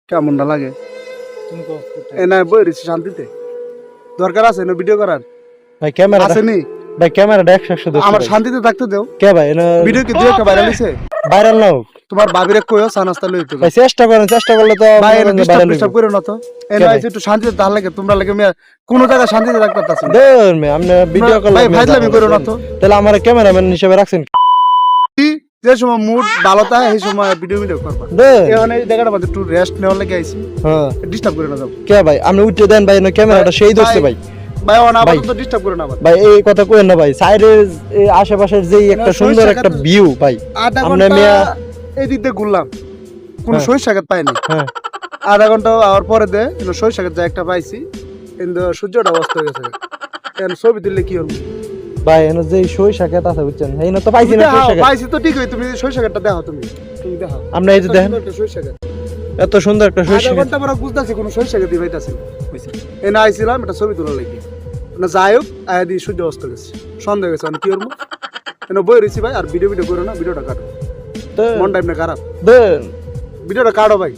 কেমনটা লাগে তুমি কও এ না বই রয়েছি শান্তিতে দরকার আছে না ভিডিও করার ভাই ক্যামেরা আসেনি ভাই ক্যামেরাটা 100 আমার শান্তিতে থাকতে দাও কে ভাই ভিডিও কি দুই একটা ভাইরাল হইছে ভাইরাল নাও তোমার ভাবিরে কইও সানাস্তা লইতে ভাই চেষ্টা করলে তো ভাই এনে ভাইরাল ডিস্টার্ব করো না তো এ কে না ভাই? একটু শান্তিতে তাহলে লাগে তোমরা লাগে কোন জায়গা শান্তিতে রাখতে পারতাছ না দেন মে আমরা ভিডিও কল ভাই ফাইজলামি করো না তো তাহলে আমার ক্যামেরাম্যান হিসেবে রাখছেন কি যে সময় মুড ভালো থাকে সেই সময় ভিডিও করবা দেন এখানে এই জায়গাটা মধ্যে একটু রেস্ট নেওয়ার লাগে আইছি হ্যাঁ ডিস্টার্ব করে না যাও কে ভাই আপনি উঠে দেন ভাই ক্যামেরাটা সেই দোষে ভাই ভাই অন ভাই। আবার তো ডিস্টার্ব করে না আবার ভাই এই কথা কইেন না ভাই সাইডের আশেপাশের যেই একটা না, সুন্দর সরিষা একটা ক্ষেত- ভিউ ভাই আধা আমরা ঘন্টা মিয়া- এই দিক দিয়ে ঘুরলাম কোনো হ্যাঁ। সরিষা ক্ষেত পাইনি হ্যাঁ আধা ঘন্টা আওয়ার পরে দে সরিষা ক্ষেত যা একটা পাইছি কিন্তু সূর্যটা অস্ত হয়ে গেছে এখন ছবি তুললে কি হবে ভাই এনে যেই সরিষা ক্ষেত আছে বুঝছেন এই না তো পাইছি না সরিষা ক্ষেত পাইছি তো ঠিকই তুমি সরিষা ক্ষেতটা দেখো তুমি দেখো আমরা এই যে দেখেন একটা সরিষা ক্ষেত এত সুন্দর একটা সরিষা আধা ক্ষেত ঘন্টা পরে বুঝতেছি কোনো সরিষা ক্ষেত পাইতাছি এই না আইছিলাম একটা ছবি তোলা লাগি না যাই হোক আয়া দিয়ে সূর্য অস্ত গেছে সন্দেহ গেছে আমি কি করবো বই রয়েছি ভাই আর ভিডিও করো না ভিডিওটা কাটো দেন মন টাইম না খারাপ দেন ভিডিওটা কাটো ভাই